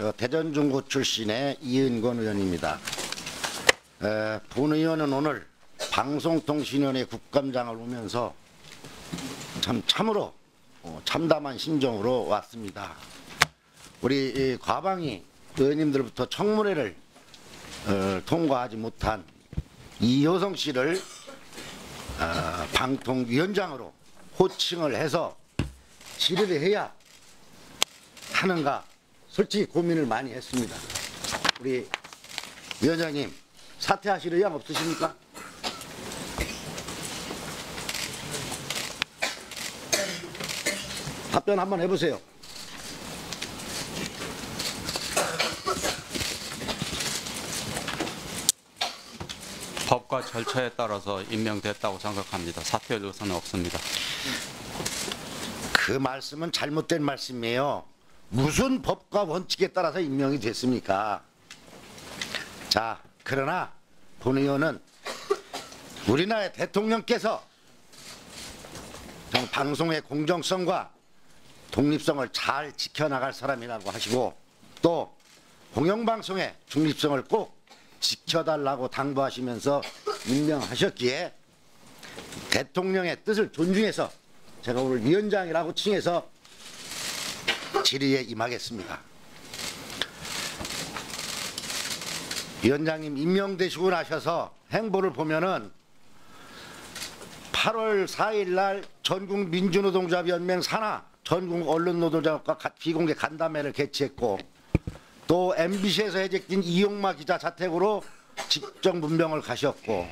저 대전중구 출신의 이은권 의원입니다. 본 의원은 오늘 방송통신위원회 국감장을 오면서 참으로 참담한 심정으로 왔습니다. 우리 과방위 의원님들부터 청문회를 통과하지 못한 이효성 씨를 방통위원장으로 호칭을 해서 질의를 해야 하는가 솔직히 고민을 많이 했습니다. 우리 위원장님 사퇴하실 의향 없으십니까? 답변 한번 해보세요. 법과 절차에 따라서 임명됐다고 생각합니다. 사퇴할 의사는 없습니다. 그 말씀은 잘못된 말씀이에요. 무슨 법과 원칙에 따라서 임명이 됐습니까? 자, 그러나 본 의원은 우리나라의 대통령께서 방송의 공정성과 독립성을 잘 지켜나갈 사람이라고 하시고 또 공영방송의 중립성을 꼭 지켜달라고 당부하시면서 임명하셨기에 대통령의 뜻을 존중해서 제가 오늘 위원장이라고 칭해서 질의에 임하겠습니다. 위원장님 임명되시고 나셔서 행보를 보면은 8월 4일 날 전국민주노동조합연맹 산하 전국 언론노동자과 비공개 간담회를 개최했고 또 MBC에서 해직된 이용마 기자 자택으로 직접 문병을 가셨고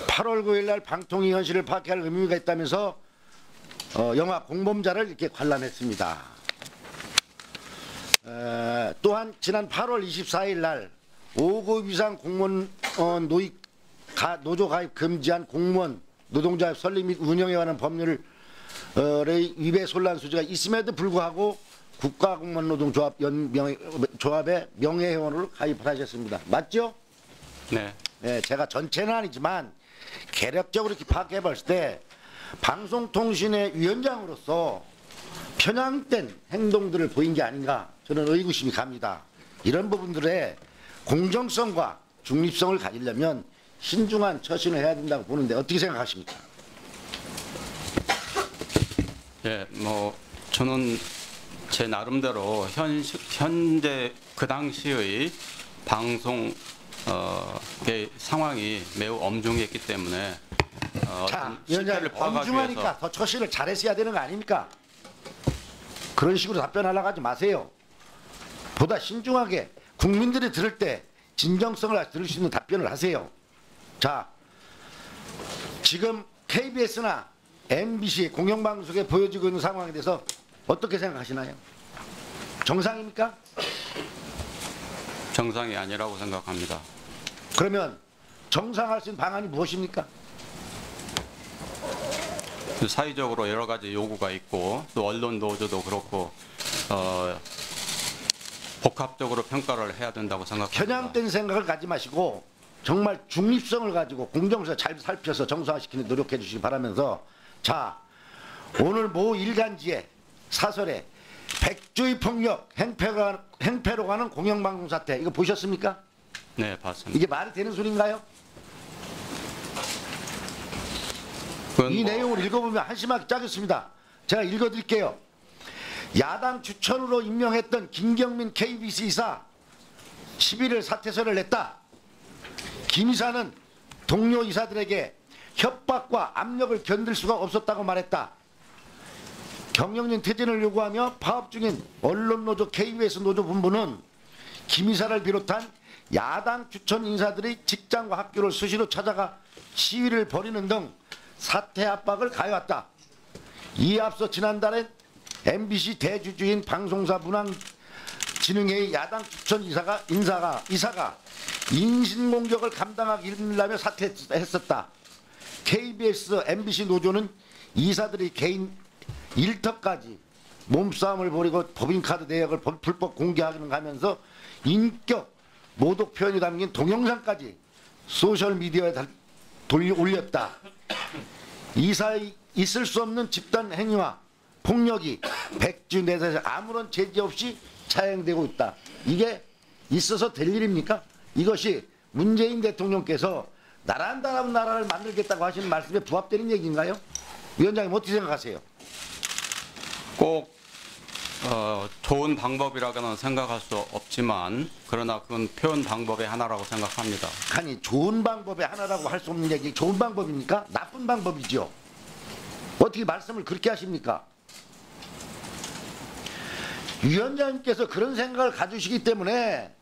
8월 9일 날 방통위 현실을 파악할 의무가 있다면서 영화 공범자를 이렇게 관람했습니다. 또한 지난 8월 24일 날 5급 이상 공무원 노조 가입 금지한 공무원 노동조합 설립 및 운영에 관한 법률의 위배 혼란 소지가 있음에도 불구하고 국가공무원노동조합의 명예회원으로 가입을 하셨습니다. 맞죠? 네. 네, 제가 전체는 아니지만 개략적으로 이렇게 파악해 봤을 때 방송통신의 위원장으로서 편향된 행동들을 보인 게 아닌가 저는 의구심이 갑니다. 이런 부분들의 공정성과 중립성을 가지려면 신중한 처신을 해야 된다고 보는데 어떻게 생각하십니까? 예, 저는 제 나름대로 현재 그 당시의 방송 상황이 매우 엄중했기 때문에 자, 위원장님 엄중하니까 더 처신을 잘했어야 되는 거 아닙니까? 그런 식으로 답변하려고 하지 마세요. 보다 신중하게 국민들이 들을 때 진정성을 들을 수 있는 답변을 하세요. 자, 지금 KBS나 MBC 공영방송에 보여지고 있는 상황에 대해서 어떻게 생각하시나요? 정상입니까? 정상이 아니라고 생각합니다. 그러면 정상할 수 있는 방안이 무엇입니까? 사회적으로 여러 가지 요구가 있고 또 언론 노조도 그렇고 복합적으로 평가를 해야 된다고 생각합니다. 편향된 생각을 가지 마시고 정말 중립성을 가지고 공정성을 잘 살펴서 정상화시키는 노력해 주시기 바라면서 자, 오늘 모 일간지에 사설에 백주의 폭력 행패로 가는 공영방송 사태 이거 보셨습니까? 네, 봤습니다. 이게 말이 되는 소리인가요? 이 내용을 읽어보면 한심하게 짜겠습니다. 제가 읽어드릴게요. 야당 추천으로 임명했던 김경민 KBS 이사 11일 사퇴서를 냈다. 김 이사는 동료 이사들에게 협박과 압력을 견딜 수가 없었다고 말했다. 경영진 퇴진을 요구하며 파업 중인 언론노조 KBS 노조본부는 김 이사를 비롯한 야당 추천 인사들이 직장과 학교를 수시로 찾아가 시위를 벌이는 등 사퇴 압박을 가해왔다. 이에 앞서 지난달에 MBC 대주주인 방송사 문화진흥회의 야당 추천 이사가 인신공격을 감당하기 힘들다며 사퇴했었다. KBS, MBC 노조는 이사들이 개인 일터까지 몸싸움을 벌이고 법인카드 내역을 불법 공개하는 하면서 인격 모독 표현이 담긴 동영상까지 소셜미디어에 올렸다. 이사의 있을 수 없는 집단 행위와 폭력이 백주 내에서 아무런 제재 없이 차양되고 있다. 이게 있어서 될 일입니까? 이것이 문재인 대통령께서 나라다운 나라를 만들겠다고 하시는 말씀에 부합되는 얘기인가요? 위원장님 어떻게 생각하세요? 꼭 좋은 방법이라고는 생각할 수 없지만 그러나 그건 표현 방법의 하나라고 생각합니다. 아니 좋은 방법의 하나라고 할 수 없는 얘기 좋은 방법입니까? 나쁜 방법이죠. 어떻게 말씀을 그렇게 하십니까? 위원장님께서 그런 생각을 가지시기 때문에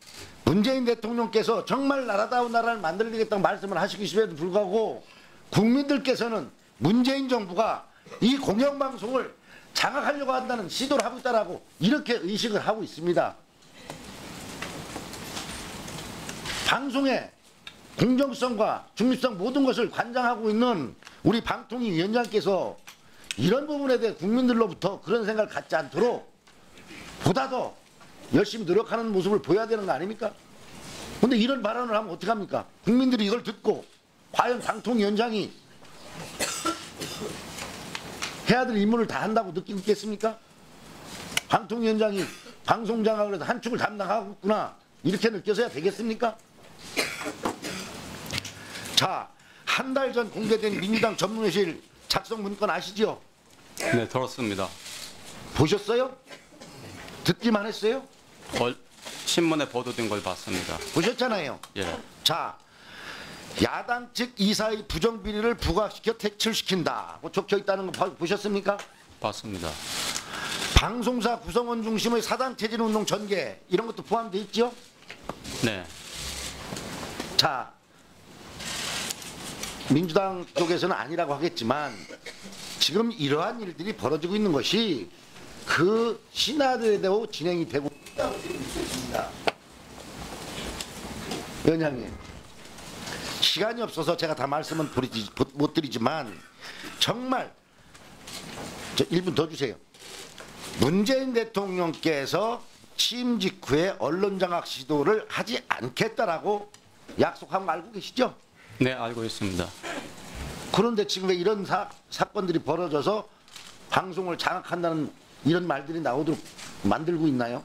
문재인 대통령께서 정말 나라다운 나라를 만들겠다고 말씀을 하시기에도 불구하고 국민들께서는 문재인 정부가 이 공영방송을 장악하려고 한다는 시도를 하고 있다라고 이렇게 의식을 하고 있습니다. 방송의 공정성과 중립성 모든 것을 관장하고 있는 우리 방통위 위원장께서 이런 부분에 대해 국민들로부터 그런 생각을 갖지 않도록 보다 더 열심히 노력하는 모습을 보여야 되는 거 아닙니까? 근데 이런 발언을 하면 어떡합니까? 국민들이 이걸 듣고 과연 방통위원장이 해야 될 임무를 다 한다고 느끼고 있겠습니까? 방통위원장이 방송장악을 해서 한 축을 담당하고 있구나 이렇게 느껴서야 되겠습니까? 자, 한 달 전 공개된 민주당 전문회실 작성 문건 아시죠? 네, 들었습니다. 보셨어요? 듣기만 했어요? 신문에 보도된 걸 봤습니다. 보셨잖아요. 예. 자, 야당 측 이사의 부정비리를 부각시켜 퇴출시킨다고 적혀 있다는 거 보셨습니까? 봤습니다. 방송사 구성원 중심의 사당 체질 운동 전개 이런 것도 포함돼 있죠? 네. 자, 민주당 쪽에서는 아니라고 하겠지만 지금 이러한 일들이 벌어지고 있는 것이 그 시나리오대로 진행이 되고 있다고 있습니다. 위원장님, 시간이 없어서 제가 다 말씀은 못 드리지만 정말 저 1분 더 주세요. 문재인 대통령께서 취임 직후에 언론장악 시도를 하지 않겠다라고 약속한 거 알고 계시죠? 네, 알고 있습니다. 그런데 지금 왜 이런 사건들이 벌어져서 방송을 장악한다는 이런 말들이 나오도록 만들고 있나요?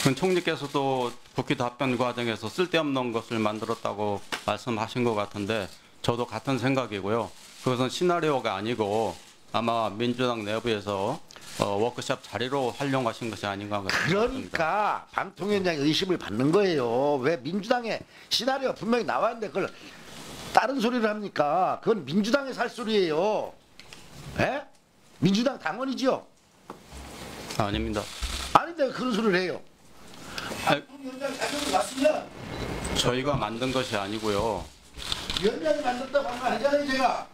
그 총리께서도 국회 답변 과정에서 쓸데없는 것을 만들었다고 말씀하신 것 같은데 저도 같은 생각이고요. 그것은 시나리오가 아니고 아마 민주당 내부에서 워크숍 자리로 활용하신 것이 아닌가 같습니다. 그러니까 방통위원장이 의심을 받는 거예요. 왜 민주당의 시나리오 분명히 나왔는데 그걸 다른 소리를 합니까? 그건 민주당의 살소리예요. 에? 민주당 당원이지요? 아닙니다. 아닌데 그런 소리를 해요. 아니, 방통위원장 자격이 맞으면 저희가 만든 것이 아니고요. 위원장이 만들었다고 한 거 아니잖아요, 제가.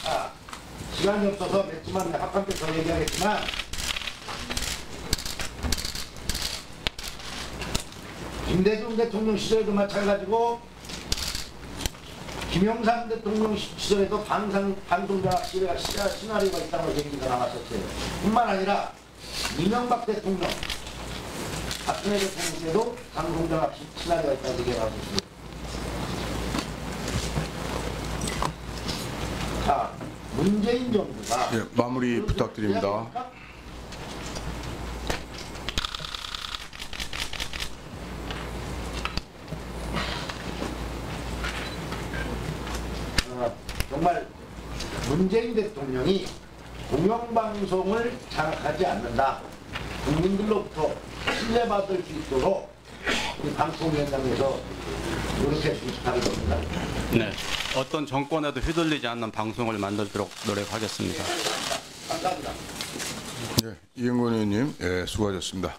아, 시간이 없어서 맺지만 합감때 더 얘기하겠지만 김대중 대통령 시절에도 마찬가지고 김영삼 대통령 시절에도 방송장악 시나리오가 있다고 얘기가 나왔었어요. 뿐만 아니라 이명박 대통령, 박근혜 대통령 때도 방송장악 시나리오가 있다고 얘기가 나왔었어요. 자, 문재인 정부가 예, 마무리 부탁드립니다. 정말 문재인 대통령이 공영방송을 장악하지 않는다. 국민들로부터 신뢰받을 수 있도록 우리 방통위원장에서 노력해 주시기 바랍니다. 네. 어떤 정권에도 휘둘리지 않는 방송을 만들도록 노력하겠습니다. 감사합니다. 예, 이영건 의원님, 예, 수고하셨습니다.